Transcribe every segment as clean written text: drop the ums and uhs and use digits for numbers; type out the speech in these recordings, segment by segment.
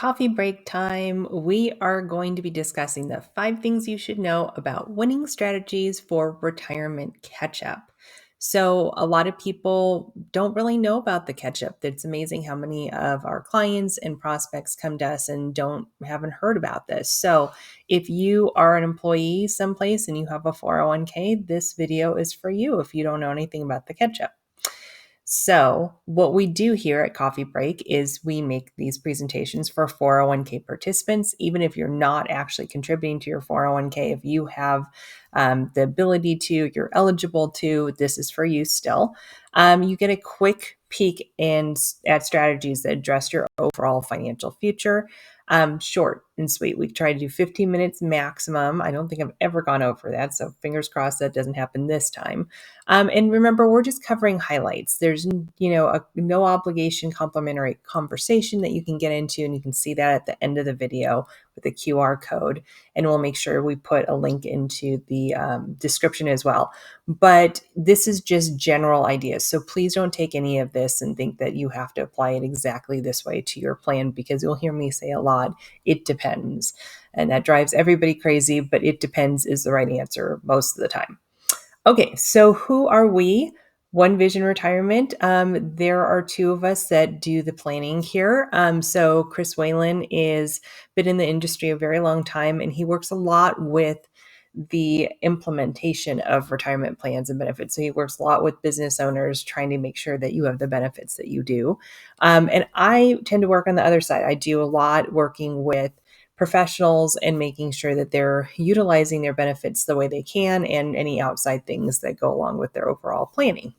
coffee break time, we are going to be discussing the 5 things you should know about winning strategies for retirement catch up. So, a lot of people don't really know about the catch up. It's amazing how many of our clients and prospects come to us and haven't heard about this. So, if you are an employee someplace and you have a 401k, this video is for you if you don't know anything about the catch up. So, what we do here at Coffee Break is we make these presentations for 401k participants, even if you're not actually contributing to your 401k. If you have the ability to, you're eligible to, this is for you still. You get a quick peek at strategies that address your overall financial future. Short and sweet. We try to do 15 minutes maximum. I don't think I've ever gone over that, so fingers crossed that doesn't happen this time. And remember, we're just covering highlights. There's, a no obligation complimentary conversation that you can get into, and you can see that at the end of the video with the QR code. And we'll make sure we put a link into the description as well. But this is just general ideas. So please don't take any of this and think that you have to apply it exactly this way to your plan, because you'll hear me say a lot, it depends. And that drives everybody crazy, but it depends is the right answer most of the time. Okay, so who are we? One Vision Retirement. There are two of us that do the planning here. So Chris Whalen is been in the industry a very long time, and he works a lot with the implementation of retirement plans and benefits. So he works a lot with business owners trying to make sure that you have the benefits that you do. And I tend to work on the other side. I do a lot working with professionals and making sure that they're utilizing their benefits the way they can and any outside things that go along with their overall planning.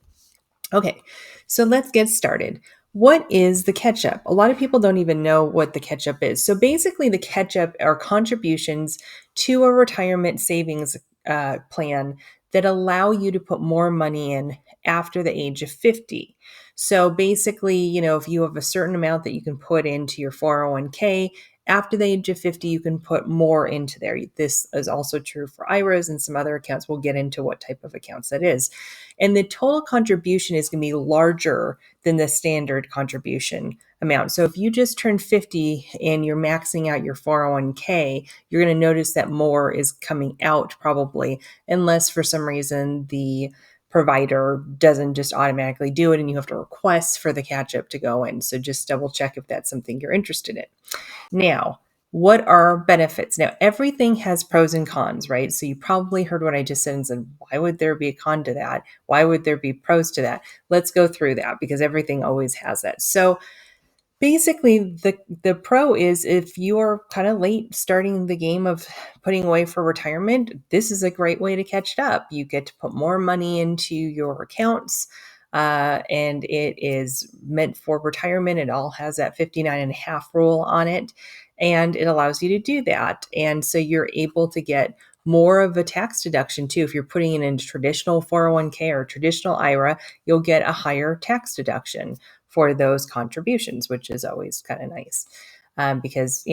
Okay, so let's get started. What is the catch up? A lot of people don't even know what the catch up is. So basically, the catch up are contributions to a retirement savings plan that allow you to put more money in after the age of 50. So basically, if you have a certain amount that you can put into your 401k, after the age of 50, you can put more into there. This is also true for IRAs and some other accounts. We'll get into what type of accounts that is. And the total contribution is going to be larger than the standard contribution amount. So if you just turned 50 and you're maxing out your 401k, you're going to notice that more is coming out probably, unless for some reason the provider doesn't just automatically do it and you have to request for the catch up to go in. So just double check if that's something you're interested in. Now, what are benefits? Now, everything has pros and cons, right? So you probably heard what I just said and said, why would there be a con to that? Why would there be pros to that? Let's go through that, because everything always has that. So basically, the pro is if you are kind of late starting the game of putting away for retirement, this is a great way to catch it up. You get to put more money into your accounts. And it is meant for retirement. It all has that 59.5 rule on it, and it allows you to do that. And so you're able to get more of a tax deduction too. If you're putting it in traditional 401k or traditional IRA, you'll get a higher tax deduction for those contributions, which is always kind of nice. Because,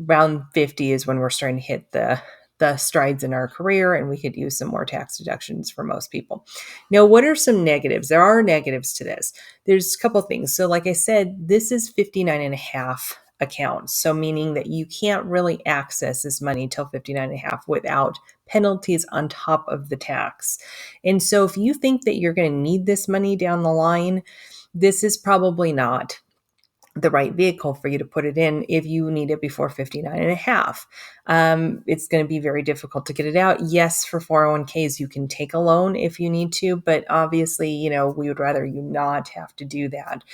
around 50 is when we're starting to hit the strides in our career, and we could use some more tax deductions for most people. Now, what are some negatives? There are negatives to this. There's a couple things. So like I said, this is 59.5 accounts. So meaning that you can't really access this money till 59.5 without penalties on top of the tax. And so if you think that you're going to need this money down the line, this is probably not the right vehicle for you to put it in if you need it before 59.5. It's going to be very difficult to get it out. Yes, for 401ks, you can take a loan if you need to, but obviously, we would rather you not have to do that.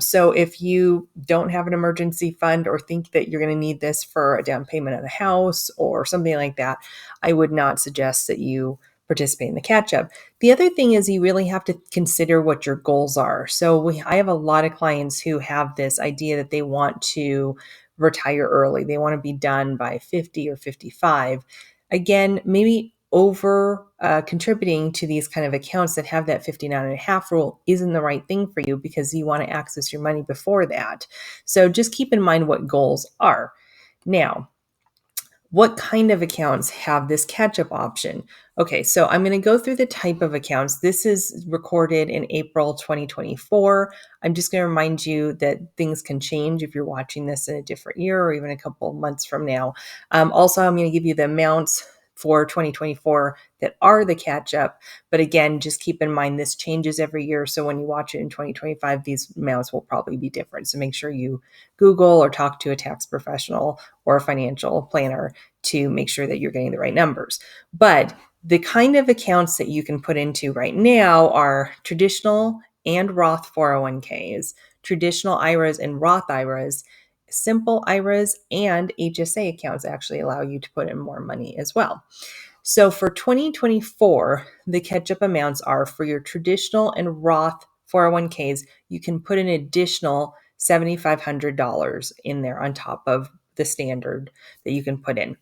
So if you don't have an emergency fund or think that you're going to need this for a down payment on a house or something like that, I would not suggest that you participate in the catch-up. The other thing is you really have to consider what your goals are. So I have a lot of clients who have this idea that they want to retire early. They want to be done by 50 or 55. Again, maybe over contributing to these kind of accounts that have that 59.5 rule isn't the right thing for you, because you want to access your money before that. So just keep in mind what goals are. Now, What kind of accounts have this catch-up option? Okay, so I'm going to go through the type of accounts. This is recorded in April 2024. I'm just going to remind you that things can change if you're watching this in a different year or even a couple of months from now. Also, I'm going to give you the amounts for 2024 that are the catch-up. But again, just keep in mind this changes every year. So when you watch it in 2025, these amounts will probably be different. So make sure you Google or talk to a tax professional or a financial planner to make sure that you're getting the right numbers. But the kind of accounts that you can put into right now are traditional and Roth 401ks, traditional IRAs and Roth IRAs, simple IRAs, and HSA accounts actually allow you to put in more money as well. So for 2024, the catch-up amounts are for your traditional and Roth 401ks, you can put an additional $7,500 in there on top of the standard that you can put in.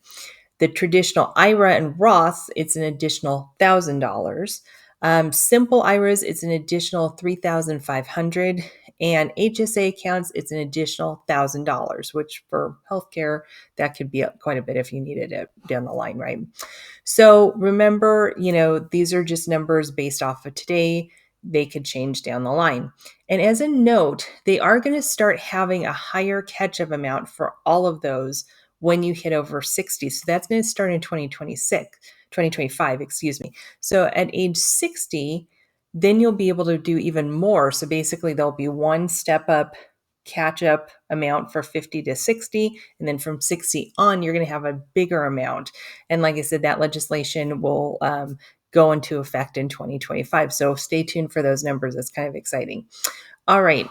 The traditional IRA and Roth, it's an additional $1,000. Simple IRAs, it's an additional $3,500, and HSA accounts, it's an additional $1,000, which for healthcare, that could be quite a bit if you needed it down the line, right? So remember, these are just numbers based off of today. They could change down the line. And as a note, they are going to start having a higher catch-up amount for all of those when you hit over 60. So that's going to start in 2025, excuse me. So at age 60, then you'll be able to do even more. So basically there'll be one step up catch up amount for 50 to 60. And then from 60 on, you're going to have a bigger amount. And like I said, that legislation will go into effect in 2025. So stay tuned for those numbers. It's kind of exciting. All right.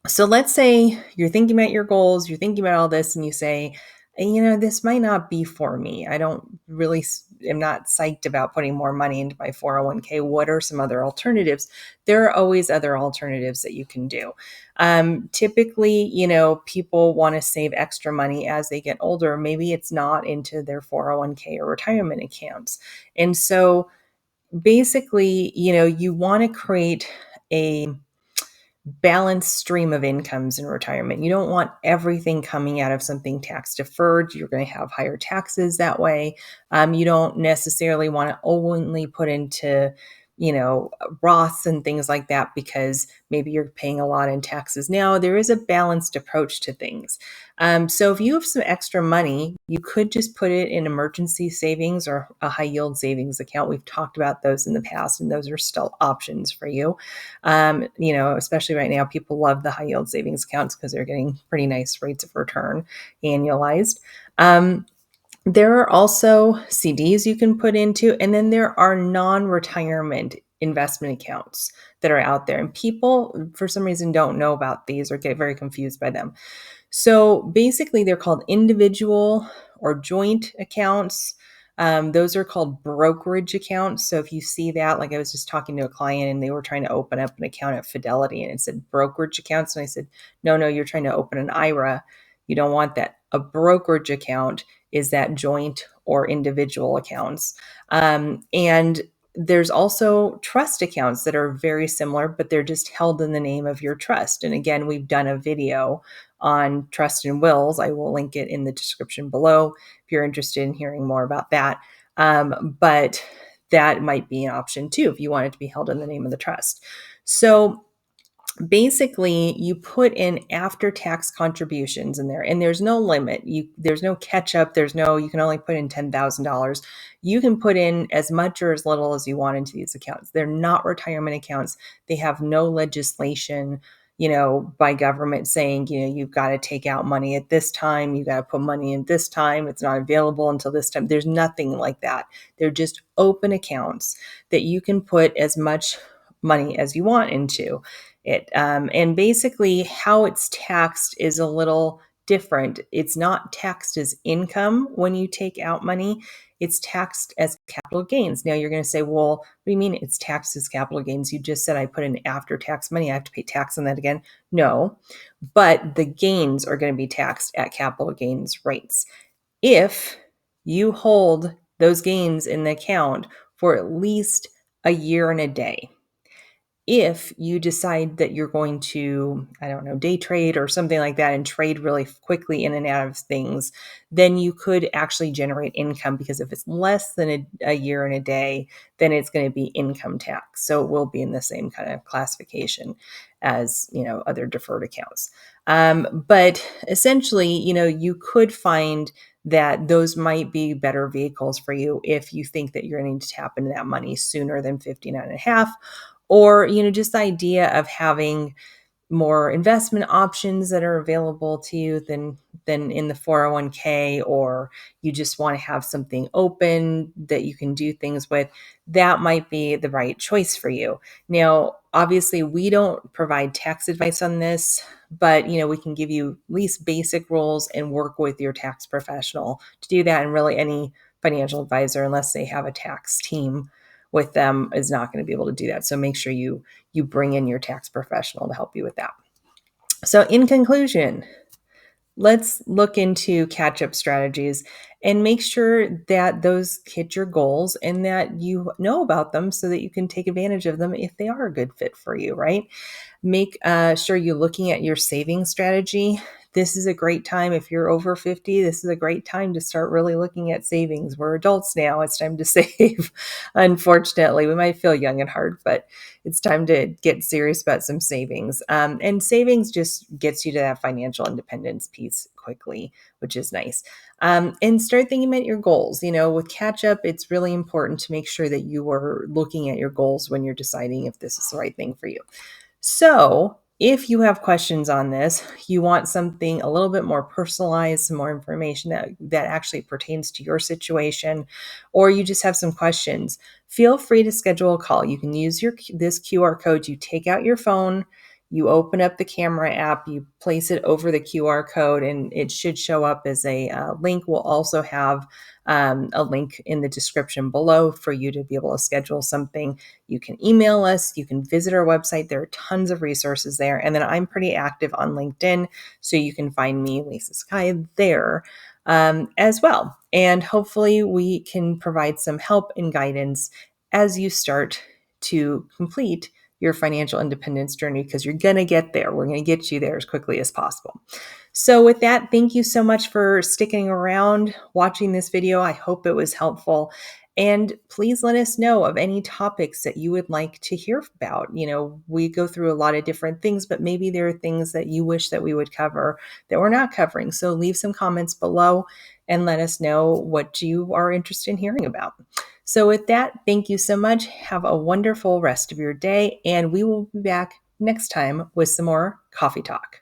So let's say you're thinking about your goals, you're thinking about all this, and you say, this might not be for me. I don't really am not psyched about putting more money into my 401k. What are some other alternatives? There are always other alternatives that you can do. Typically, people want to save extra money as they get older. Maybe it's not into their 401k or retirement accounts. And so basically, you want to create a balanced stream of incomes in retirement. You don't want everything coming out of something tax deferred. You're going to have higher taxes that way. You don't necessarily want to only put into, Roths and things like that because maybe you're paying a lot in taxes now. There is a balanced approach to things. So if you have some extra money, you could just put it in emergency savings or a high yield savings account. We've talked about those in the past, and those are still options for you. Especially right now, people love the high yield savings accounts because they're getting pretty nice rates of return annualized. There are also CDs you can put into, and then there are non-retirement investment accounts that are out there. And people, for some reason, don't know about these or get very confused by them. So basically, they're called individual or joint accounts. Those are called brokerage accounts. So if you see that, like I was just talking to a client and they were trying to open up an account at Fidelity and it said brokerage accounts. And I said, no, you're trying to open an IRA. You don't want that. A brokerage account is that joint or individual accounts. And there's also trust accounts that are very similar, but they're just held in the name of your trust. And again, we've done a video on trust and wills. I will link it in the description below if you're interested in hearing more about that. But that might be an option too if you want it to be held in the name of the trust. So basically, you put in after-tax contributions in there, and there's no limit. There's no catch-up. You can only put in $10,000. You can put in as much or as little as you want into these accounts. They're not retirement accounts. They have no legislation, by government saying, you've got to take out money at this time. You got to put money in this time. It's not available until this time. There's nothing like that. They're just open accounts that you can put as much money as you want into it. And basically how it's taxed is a little different. It's not taxed as income when you take out money. It's taxed as capital gains. Now you're going to say, well, what do you mean it's taxed as capital gains? You just said I put in after tax money. I have to pay tax on that again. No, but the gains are going to be taxed at capital gains rates. If you hold those gains in the account for at least a year and a day. if you decide that you're going to, I don't know, day trade or something like that and trade really quickly in and out of things, then you could actually generate income, because if it's less than a year and a day, then it's going to be income tax. So it will be in the same kind of classification as, other deferred accounts. But essentially, you could find that those might be better vehicles for you if you think that you're going to tap into that money sooner than 59 and a half, or, just the idea of having more investment options that are available to you than in the 401k, or you just want to have something open that you can do things with, that might be the right choice for you. Now, obviously, we don't provide tax advice on this, but we can give you at least basic rules and work with your tax professional to do that. And really, any financial advisor, unless they have a tax team with them, is not going to be able to do that. So make sure you bring in your tax professional to help you with that. So, in conclusion, let's look into catch up strategies and make sure that those hit your goals and that you know about them so that you can take advantage of them if they are a good fit for you, right? Make sure you're looking at your saving strategy. This is a great time. If you're over 50, this is a great time to start really looking at savings. We're adults now. It's time to save. Unfortunately, we might feel young at heart, but it's time to get serious about some savings. And savings just gets you to that financial independence piece quickly, which is nice. And start thinking about your goals. With catch up, it's really important to make sure that you are looking at your goals when you're deciding if this is the right thing for you. So, if you have questions on this, you want something a little bit more personalized, some more information that actually pertains to your situation, or you just have some questions, feel free to schedule a call. You can use this QR code. You take out your phone, you open up the camera app, you place it over the QR code, and it should show up as a link. We'll also have a link in the description below for you to be able to schedule something. You can email us, you can visit our website. There are tons of resources there. And then I'm pretty active on LinkedIn, so you can find me, Lisa Sky, there as well. And hopefully we can provide some help and guidance as you start to complete your financial independence journey, because you're going to get there. We're going to get you there as quickly as possible. So with that, thank you so much for sticking around, watching this video. I hope it was helpful. And please let us know of any topics that you would like to hear about. We go through a lot of different things, but maybe there are things that you wish that we would cover that we're not covering. So leave some comments below and let us know what you are interested in hearing about. So with that, thank you so much. Have a wonderful rest of your day, and we will be back next time with some more coffee talk.